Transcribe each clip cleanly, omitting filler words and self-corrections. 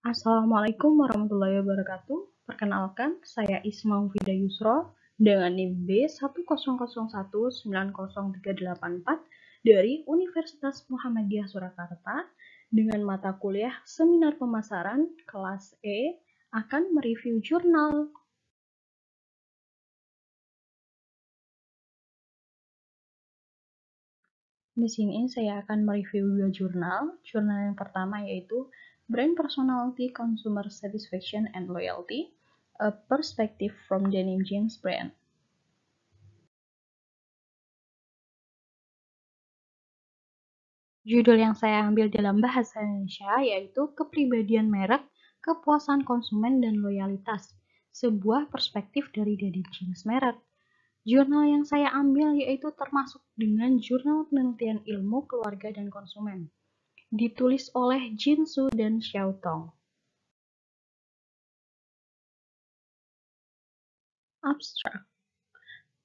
Assalamualaikum warahmatullahi wabarakatuh. Perkenalkan, saya Isma Fida Yusro dengan NIM B100190384 dari Universitas Muhammadiyah Surakarta dengan mata kuliah Seminar Pemasaran kelas E akan mereview jurnal. Di sini saya akan mereview dua jurnal. Jurnal yang pertama yaitu Brand Personality, Consumer Satisfaction and Loyalty, A Perspective from Denim Jeans Brand. Judul yang saya ambil dalam bahasa Indonesia yaitu Kepribadian Merek, Kepuasan Konsumen dan Loyalitas, sebuah perspektif dari denim jeans merek. Jurnal yang saya ambil yaitu termasuk dengan Jurnal Penelitian Ilmu Keluarga dan Konsumen. Ditulis oleh Jinsu dan Xiaotong. Abstrak.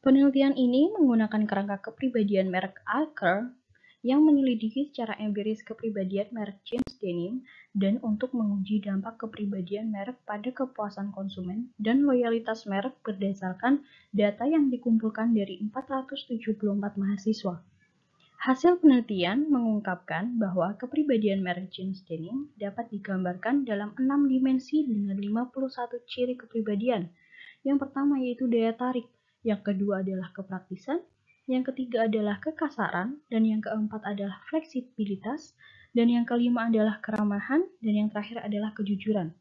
Penelitian ini menggunakan kerangka kepribadian merek Aker yang menyelidiki secara empiris kepribadian merek jeans denim dan untuk menguji dampak kepribadian merek pada kepuasan konsumen dan loyalitas merek berdasarkan data yang dikumpulkan dari 474 mahasiswa. Hasil penelitian mengungkapkan bahwa kepribadian merek jeans denim dapat digambarkan dalam 6 dimensi dengan 51 ciri kepribadian. Yang pertama yaitu daya tarik, yang kedua adalah kepraktisan, yang ketiga adalah kekasaran, dan yang keempat adalah fleksibilitas, dan yang kelima adalah keramahan, dan yang terakhir adalah kejujuran.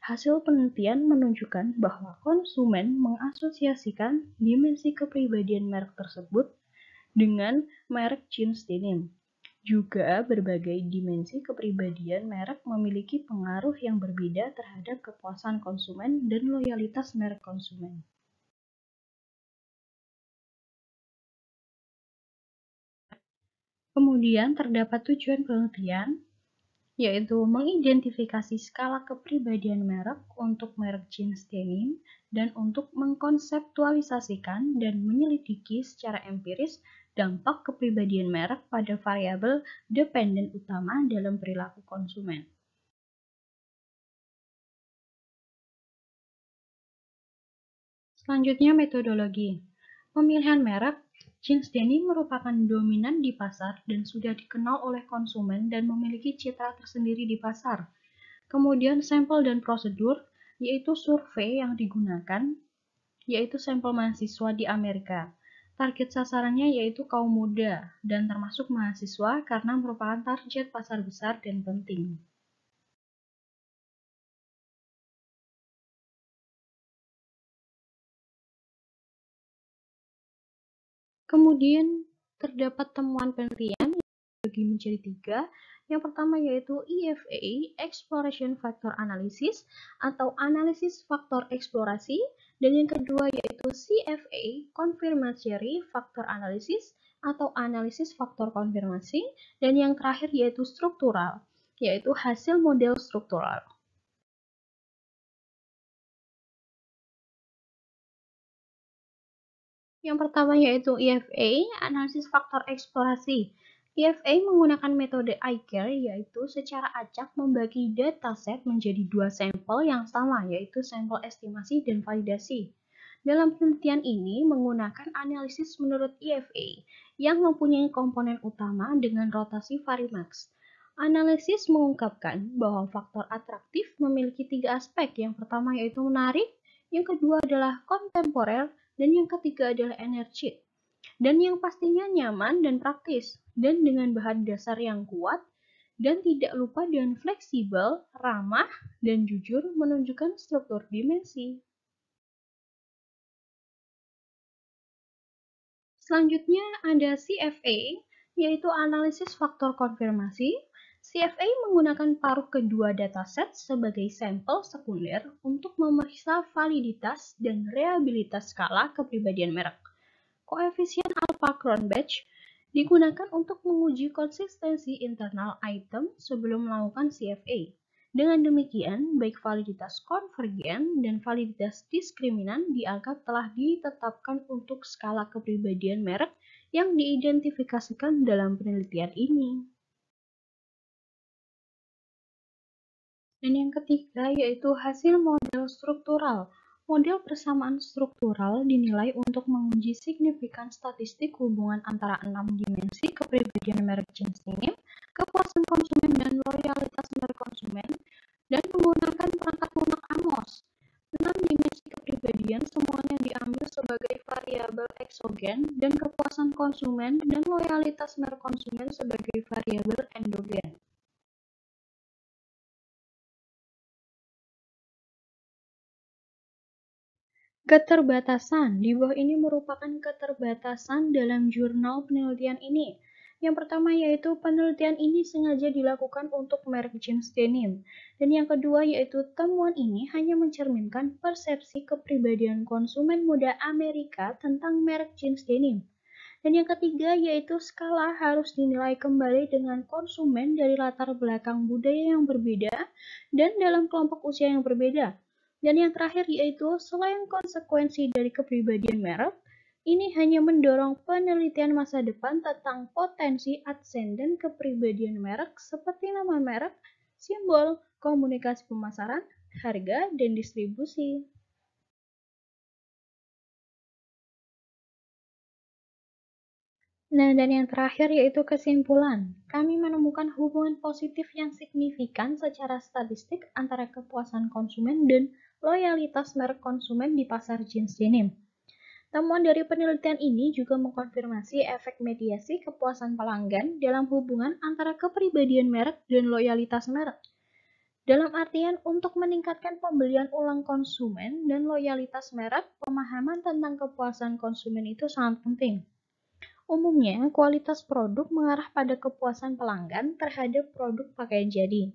Hasil penelitian menunjukkan bahwa konsumen mengasosiasikan dimensi kepribadian merek tersebut dengan merek jeans denim. Juga berbagai dimensi kepribadian merek memiliki pengaruh yang berbeda terhadap kepuasan konsumen dan loyalitas merek konsumen. Kemudian terdapat tujuan penelitian, yaitu mengidentifikasi skala kepribadian merek untuk merek jeans denim dan untuk mengkonseptualisasikan dan menyelidiki secara empiris dampak kepribadian merek pada variabel dependen utama dalam perilaku konsumen. Selanjutnya metodologi. Pemilihan merek, jeans denim merupakan dominan di pasar dan sudah dikenal oleh konsumen dan memiliki citra tersendiri di pasar. Kemudian sampel dan prosedur, yaitu survei yang digunakan, yaitu sampel mahasiswa di Amerika. Target sasarannya yaitu kaum muda dan termasuk mahasiswa karena merupakan target pasar besar dan penting. Kemudian terdapat temuan penelitian yang dibagi menjadi 3. Yang pertama yaitu EFA, Exploration Factor Analysis atau analisis faktor eksplorasi, dan yang kedua yaitu CFA, Confirmatory Factor Analysis atau analisis faktor konfirmasi, dan yang terakhir yaitu struktural, yaitu hasil model struktural. Yang pertama yaitu EFA, analisis faktor eksplorasi. EFA menggunakan metode iCare, yaitu secara acak membagi dataset menjadi 2 sampel yang sama, yaitu sampel estimasi dan validasi. Dalam penelitian ini menggunakan analisis menurut EFA yang mempunyai komponen utama dengan rotasi Varimax. Analisis mengungkapkan bahwa faktor atraktif memiliki 3 aspek. Yang pertama yaitu menarik, yang kedua adalah kontemporer, dan yang ketiga adalah energi. Dan yang pastinya nyaman dan praktis, dan dengan bahan dasar yang kuat, dan tidak lupa dengan fleksibel, ramah, dan jujur menunjukkan struktur dimensi. Selanjutnya ada CFA, yaitu analisis faktor konfirmasi. CFA menggunakan paruh kedua dataset sebagai sampel sekunder untuk memeriksa validitas dan reliabilitas skala kepribadian merek. Koefisien Alpha-Cronbach digunakan untuk menguji konsistensi internal item sebelum melakukan CFA. Dengan demikian, baik validitas konvergen dan validitas diskriminan dianggap telah ditetapkan untuk skala kepribadian merek yang diidentifikasikan dalam penelitian ini. Dan yang ketiga yaitu hasil model struktural. Model persamaan struktural dinilai untuk menguji signifikan statistik hubungan antara 6 dimensi kepribadian merek jeans denim, kepuasan konsumen dan loyalitas merek konsumen, dan menggunakan perangkat lunak Amos. 6 dimensi kepribadian semuanya diambil sebagai variabel eksogen dan kepuasan konsumen dan loyalitas merek konsumen sebagai variabel endogen. Keterbatasan. Di bawah ini merupakan keterbatasan dalam jurnal penelitian ini. Yang pertama yaitu penelitian ini sengaja dilakukan untuk merek jeans denim. Dan yang kedua yaitu temuan ini hanya mencerminkan persepsi kepribadian konsumen muda Amerika tentang merek jeans denim. Dan yang ketiga yaitu skala harus dinilai kembali dengan konsumen dari latar belakang budaya yang berbeda dan dalam kelompok usia yang berbeda. Dan yang terakhir yaitu selain konsekuensi dari kepribadian merek, ini hanya mendorong penelitian masa depan tentang potensi ascendant kepribadian merek seperti nama merek, simbol, komunikasi pemasaran, harga, dan distribusi. Nah, dan yang terakhir yaitu kesimpulan. Kami menemukan hubungan positif yang signifikan secara statistik antara kepuasan konsumen dan loyalitas merek konsumen di pasar jeans denim. Temuan dari penelitian ini juga mengkonfirmasi efek mediasi kepuasan pelanggan dalam hubungan antara kepribadian merek dan loyalitas merek. Dalam artian untuk meningkatkan pembelian ulang konsumen dan loyalitas merek, pemahaman tentang kepuasan konsumen itu sangat penting. Umumnya, kualitas produk mengarah pada kepuasan pelanggan terhadap produk pakaian jadi.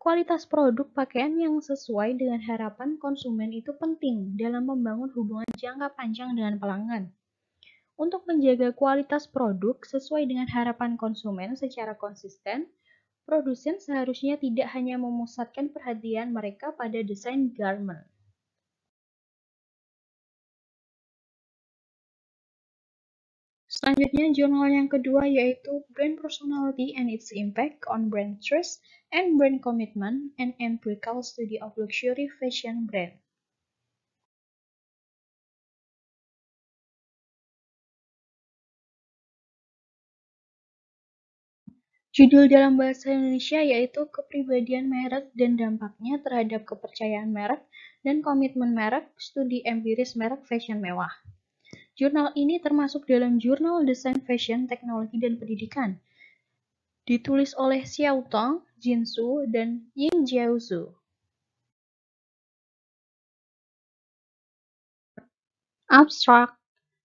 Kualitas produk pakaian yang sesuai dengan harapan konsumen itu penting dalam membangun hubungan jangka panjang dengan pelanggan. Untuk menjaga kualitas produk sesuai dengan harapan konsumen secara konsisten, produsen seharusnya tidak hanya memusatkan perhatian mereka pada desain garment. Selanjutnya, jurnal yang kedua yaitu Brand Personality and its Impact on Brand Trust and Brand Commitment, an Empirical Study of Luxury Fashion Brand. Judul dalam bahasa Indonesia yaitu Kepribadian Merek dan Dampaknya Terhadap Kepercayaan Merek dan Komitmen Merek, Studi Empiris Merek Fashion Mewah. Jurnal ini termasuk dalam Jurnal Desain Fashion, Teknologi dan Pendidikan. Ditulis oleh Xiao Tong, Jin Su, dan Ying Jiaozhu. Abstrak.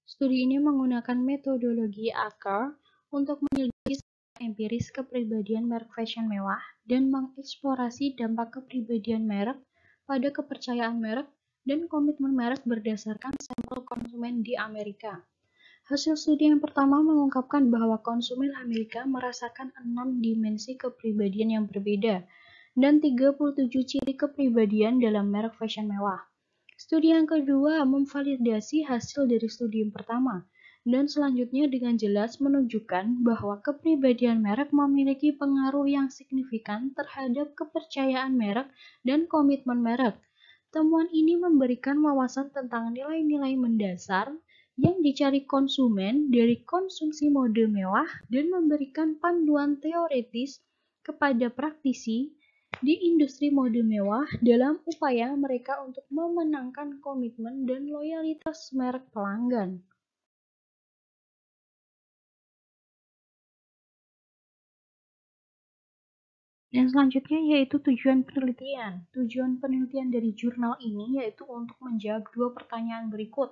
Studi ini menggunakan metodologi ACAR untuk menyelidiki secara empiris kepribadian merek fashion mewah dan mengeksplorasi dampak kepribadian merek pada kepercayaan merek dan komitmen merek berdasarkan sampel konsumen di Amerika. Hasil studi yang pertama mengungkapkan bahwa konsumen Amerika merasakan 6 dimensi kepribadian yang berbeda dan 37 ciri kepribadian dalam merek fashion mewah. Studi yang kedua memvalidasi hasil dari studi yang pertama, dan selanjutnya dengan jelas menunjukkan bahwa kepribadian merek memiliki pengaruh yang signifikan terhadap kepercayaan merek dan komitmen merek. Temuan ini memberikan wawasan tentang nilai-nilai mendasar yang dicari konsumen dari konsumsi mode mewah dan memberikan panduan teoritis kepada praktisi di industri mode mewah dalam upaya mereka untuk memenangkan komitmen dan loyalitas merek pelanggan. Dan selanjutnya yaitu tujuan penelitian. Tujuan penelitian dari jurnal ini yaitu untuk menjawab dua pertanyaan berikut.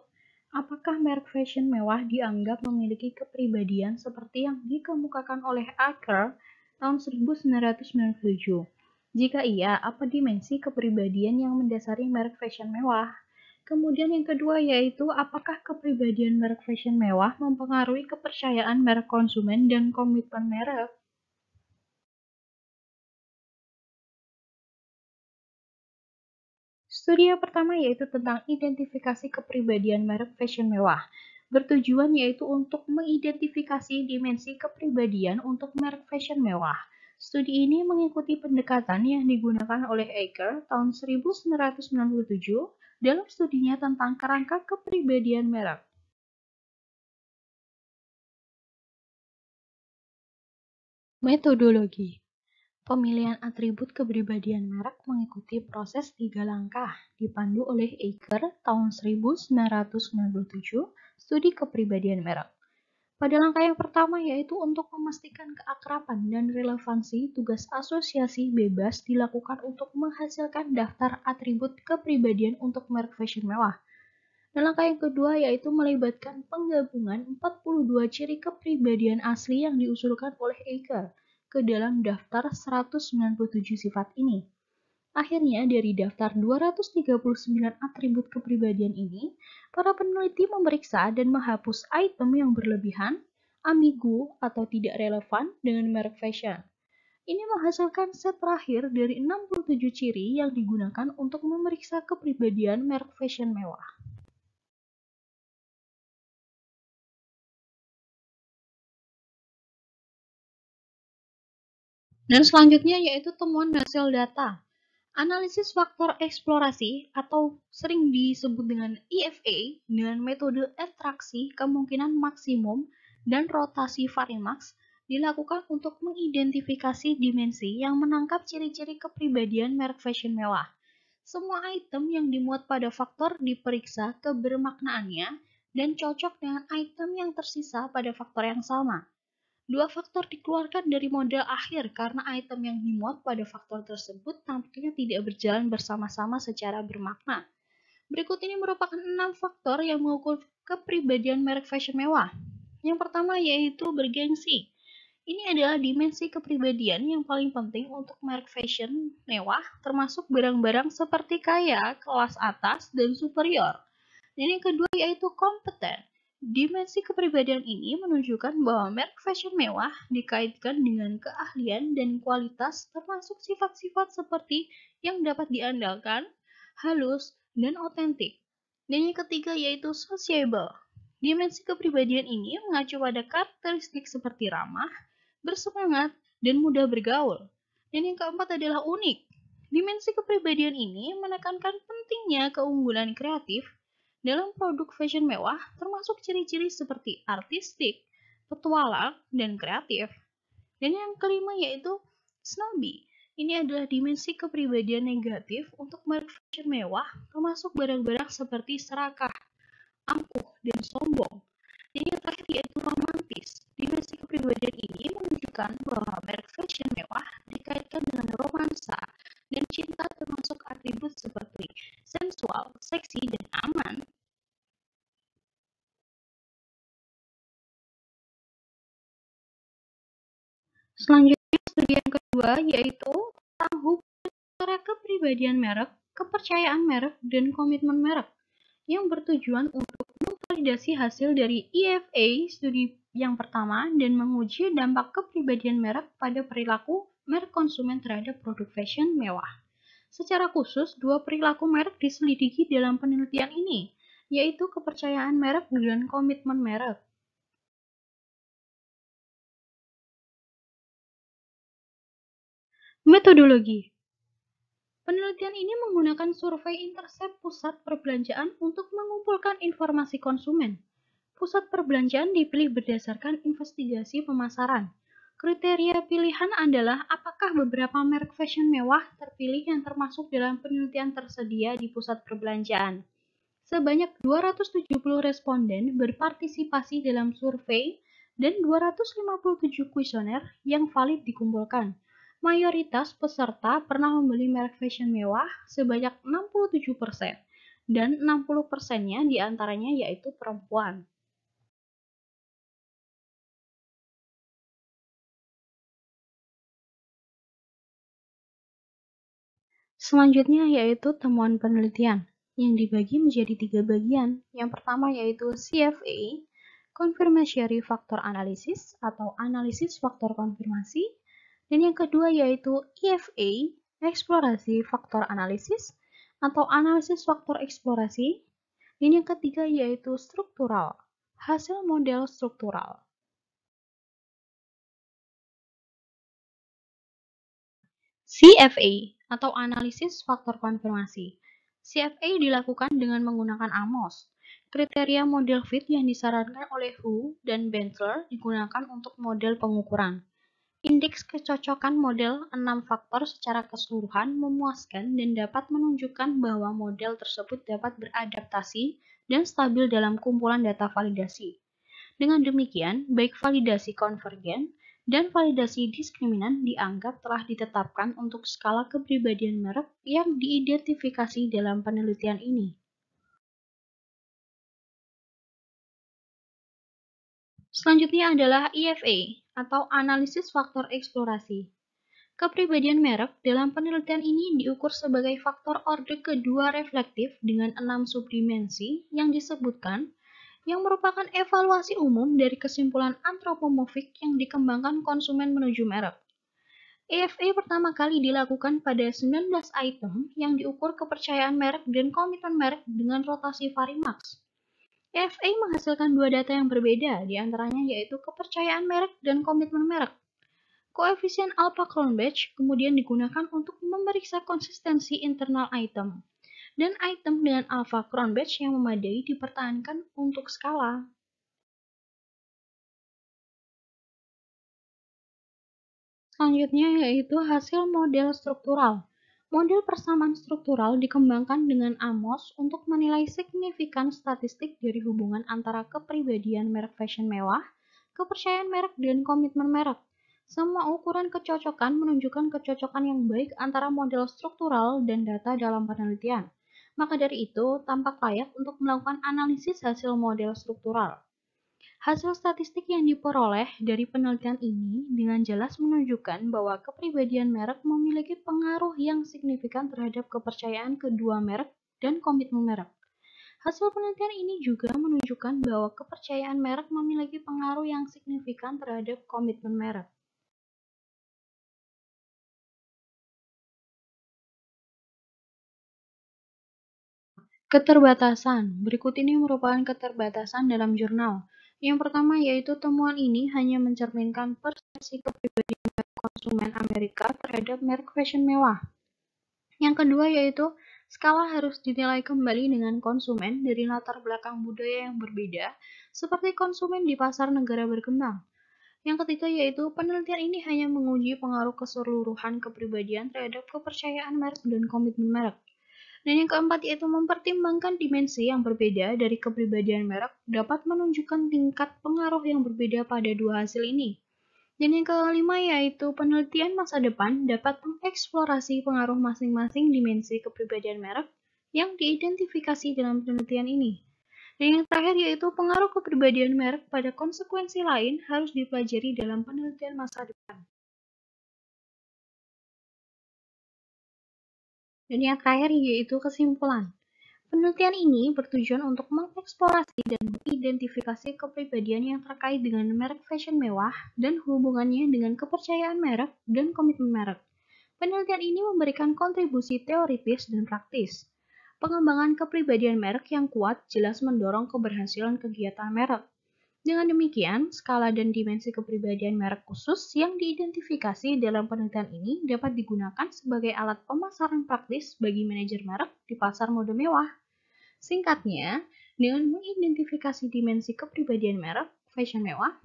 Apakah merek fashion mewah dianggap memiliki kepribadian seperti yang dikemukakan oleh Acker tahun 1997? Jika iya, apa dimensi kepribadian yang mendasari merek fashion mewah? Kemudian yang kedua yaitu apakah kepribadian merek fashion mewah mempengaruhi kepercayaan merek konsumen dan komitmen merek? Studi yang pertama yaitu tentang identifikasi kepribadian merek fashion mewah. Bertujuan yaitu untuk mengidentifikasi dimensi kepribadian untuk merek fashion mewah. Studi ini mengikuti pendekatan yang digunakan oleh Aker tahun 1997 dalam studinya tentang kerangka kepribadian merek. Metodologi pemilihan atribut kepribadian merek mengikuti proses 3 langkah, dipandu oleh Aker tahun 1997, studi kepribadian merek. Pada langkah yang pertama yaitu untuk memastikan keakraban dan relevansi, tugas asosiasi bebas dilakukan untuk menghasilkan daftar atribut kepribadian untuk merek fashion mewah. Dan langkah yang kedua yaitu melibatkan penggabungan 42 ciri kepribadian asli yang diusulkan oleh Aker ke dalam daftar 197 sifat ini. Akhirnya, dari daftar 239 atribut kepribadian ini, para peneliti memeriksa dan menghapus item yang berlebihan, ambigu, atau tidak relevan dengan merek fashion. Ini menghasilkan set terakhir dari 67 ciri yang digunakan untuk memeriksa kepribadian merek fashion mewah. Dan selanjutnya yaitu temuan hasil data. Analisis faktor eksplorasi atau sering disebut dengan EFA dengan metode ekstraksi kemungkinan maksimum dan rotasi Varimax dilakukan untuk mengidentifikasi dimensi yang menangkap ciri-ciri kepribadian merek fashion mewah. Semua item yang dimuat pada faktor diperiksa kebermaknaannya dan cocok dengan item yang tersisa pada faktor yang sama. Dua faktor dikeluarkan dari model akhir karena item yang dimuat pada faktor tersebut tampaknya tidak berjalan bersama-sama secara bermakna. Berikut ini merupakan 6 faktor yang mengukur kepribadian merek fashion mewah. Yang pertama yaitu bergengsi. Ini adalah dimensi kepribadian yang paling penting untuk merek fashion mewah, termasuk barang-barang seperti kaya, kelas atas, dan superior. Dan yang kedua yaitu kompeten. Dimensi kepribadian ini menunjukkan bahwa merek fashion mewah dikaitkan dengan keahlian dan kualitas termasuk sifat-sifat seperti yang dapat diandalkan, halus, dan otentik. Dan yang ketiga yaitu sociable. Dimensi kepribadian ini mengacu pada karakteristik seperti ramah, bersemangat, dan mudah bergaul. Dan yang keempat adalah unik. Dimensi kepribadian ini menekankan pentingnya keunggulan kreatif dalam produk fashion mewah, termasuk ciri-ciri seperti artistik, petualang, dan kreatif. Dan yang kelima yaitu snobby. Ini adalah dimensi kepribadian negatif untuk merek fashion mewah, termasuk barang-barang seperti serakah, angkuh, dan sombong. Dan yang terakhir yaitu romantis. Dimensi kepribadian ini menunjukkan bahwa merek fashion mewah dikaitkan dengan romansa dan cinta, termasuk atribut seperti sensual, seksi, dan aman. Selanjutnya, studi yang kedua yaitu tentang hubungan antara kepribadian merek, kepercayaan merek, dan komitmen merek yang bertujuan untuk memvalidasi hasil dari EFA studi yang pertama dan menguji dampak kepribadian merek pada perilaku merek konsumen terhadap produk fashion mewah. Secara khusus, dua perilaku merek diselidiki dalam penelitian ini, yaitu kepercayaan merek dan komitmen merek. Metodologi penelitian ini menggunakan survei Intercept Pusat Perbelanjaan untuk mengumpulkan informasi konsumen. Pusat perbelanjaan dipilih berdasarkan investigasi pemasaran. Kriteria pilihan adalah apakah beberapa merek fashion mewah terpilih yang termasuk dalam penelitian tersedia di pusat perbelanjaan. Sebanyak 270 responden berpartisipasi dalam survei dan 257 kuesioner yang valid dikumpulkan. Mayoritas peserta pernah membeli merek fashion mewah sebanyak 67% dan 60%-nya diantaranya yaitu perempuan. Selanjutnya yaitu temuan penelitian yang dibagi menjadi 3 bagian. Yang pertama yaitu CFA, Confirmatory Factor Analysis atau analisis faktor konfirmasi. Dan yang kedua yaitu EFA, Eksplorasi Faktor Analisis atau analisis faktor eksplorasi. Dan yang ketiga yaitu struktural, hasil model struktural. CFA atau analisis faktor konfirmasi. CFA dilakukan dengan menggunakan AMOS. Kriteria model fit yang disarankan oleh Hu dan Bentler digunakan untuk model pengukuran. Indeks kecocokan model 6 faktor secara keseluruhan memuaskan dan dapat menunjukkan bahwa model tersebut dapat beradaptasi dan stabil dalam kumpulan data validasi. Dengan demikian, baik validasi konvergen dan validasi diskriminan dianggap telah ditetapkan untuk skala kepribadian merek yang diidentifikasi dalam penelitian ini. Selanjutnya adalah EFA atau analisis faktor eksplorasi. Kepribadian merek dalam penelitian ini diukur sebagai faktor orde kedua reflektif dengan 6 subdimensi yang disebutkan, yang merupakan evaluasi umum dari kesimpulan antropomorfik yang dikembangkan konsumen menuju merek. EFA pertama kali dilakukan pada 19 item yang diukur kepercayaan merek dan komitmen merek dengan rotasi Varimax. EFA menghasilkan dua data yang berbeda, diantaranya yaitu kepercayaan merek dan komitmen merek. Koefisien Alpha-Cronbach kemudian digunakan untuk memeriksa konsistensi internal item, dan item dengan Alpha-Cronbach yang memadai dipertahankan untuk skala. Selanjutnya yaitu hasil model struktural. Model persamaan struktural dikembangkan dengan AMOS untuk menilai signifikan statistik dari hubungan antara kepribadian merek fashion mewah, kepercayaan merek, dan komitmen merek. Semua ukuran kecocokan menunjukkan kecocokan yang baik antara model struktural dan data dalam penelitian. Maka dari itu, tampak layak untuk melakukan analisis hasil model struktural. Hasil statistik yang diperoleh dari penelitian ini dengan jelas menunjukkan bahwa kepribadian merek memiliki pengaruh yang signifikan terhadap kepercayaan kedua merek dan komitmen merek. Hasil penelitian ini juga menunjukkan bahwa kepercayaan merek memiliki pengaruh yang signifikan terhadap komitmen merek. Keterbatasan. Berikut ini merupakan keterbatasan dalam jurnal. Yang pertama yaitu temuan ini hanya mencerminkan persepsi kepribadian konsumen Amerika terhadap merek fashion mewah. Yang kedua yaitu skala harus dinilai kembali dengan konsumen dari latar belakang budaya yang berbeda, seperti konsumen di pasar negara berkembang. Yang ketiga yaitu penelitian ini hanya menguji pengaruh keseluruhan kepribadian terhadap kepercayaan merek dan komitmen merek. Dan yang keempat yaitu mempertimbangkan dimensi yang berbeda dari kepribadian merek dapat menunjukkan tingkat pengaruh yang berbeda pada dua hasil ini. Dan yang kelima yaitu penelitian masa depan dapat mengeksplorasi pengaruh masing-masing dimensi kepribadian merek yang diidentifikasi dalam penelitian ini. Dan yang terakhir yaitu pengaruh kepribadian merek pada konsekuensi lain harus dipelajari dalam penelitian masa depan. Dan yang terakhir yaitu kesimpulan. Penelitian ini bertujuan untuk mengeksplorasi dan mengidentifikasi kepribadian yang terkait dengan merek fashion mewah dan hubungannya dengan kepercayaan merek dan komitmen merek. Penelitian ini memberikan kontribusi teoritis dan praktis. Pengembangan kepribadian merek yang kuat jelas mendorong keberhasilan kegiatan merek. Dengan demikian, skala dan dimensi kepribadian merek khusus yang diidentifikasi dalam penelitian ini dapat digunakan sebagai alat pemasaran praktis bagi manajer merek di pasar mode mewah. Singkatnya, dengan mengidentifikasi dimensi kepribadian merek fashion mewah,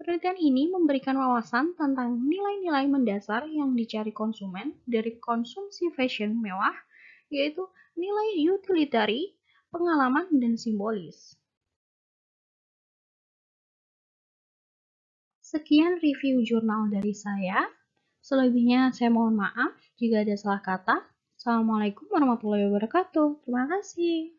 penelitian ini memberikan wawasan tentang nilai-nilai mendasar yang dicari konsumen dari konsumsi fashion mewah, yaitu nilai utilitarian, pengalaman, dan simbolis. Sekian review jurnal dari saya. Selebihnya saya mohon maaf jika ada salah kata. Assalamualaikum warahmatullahi wabarakatuh. Terima kasih.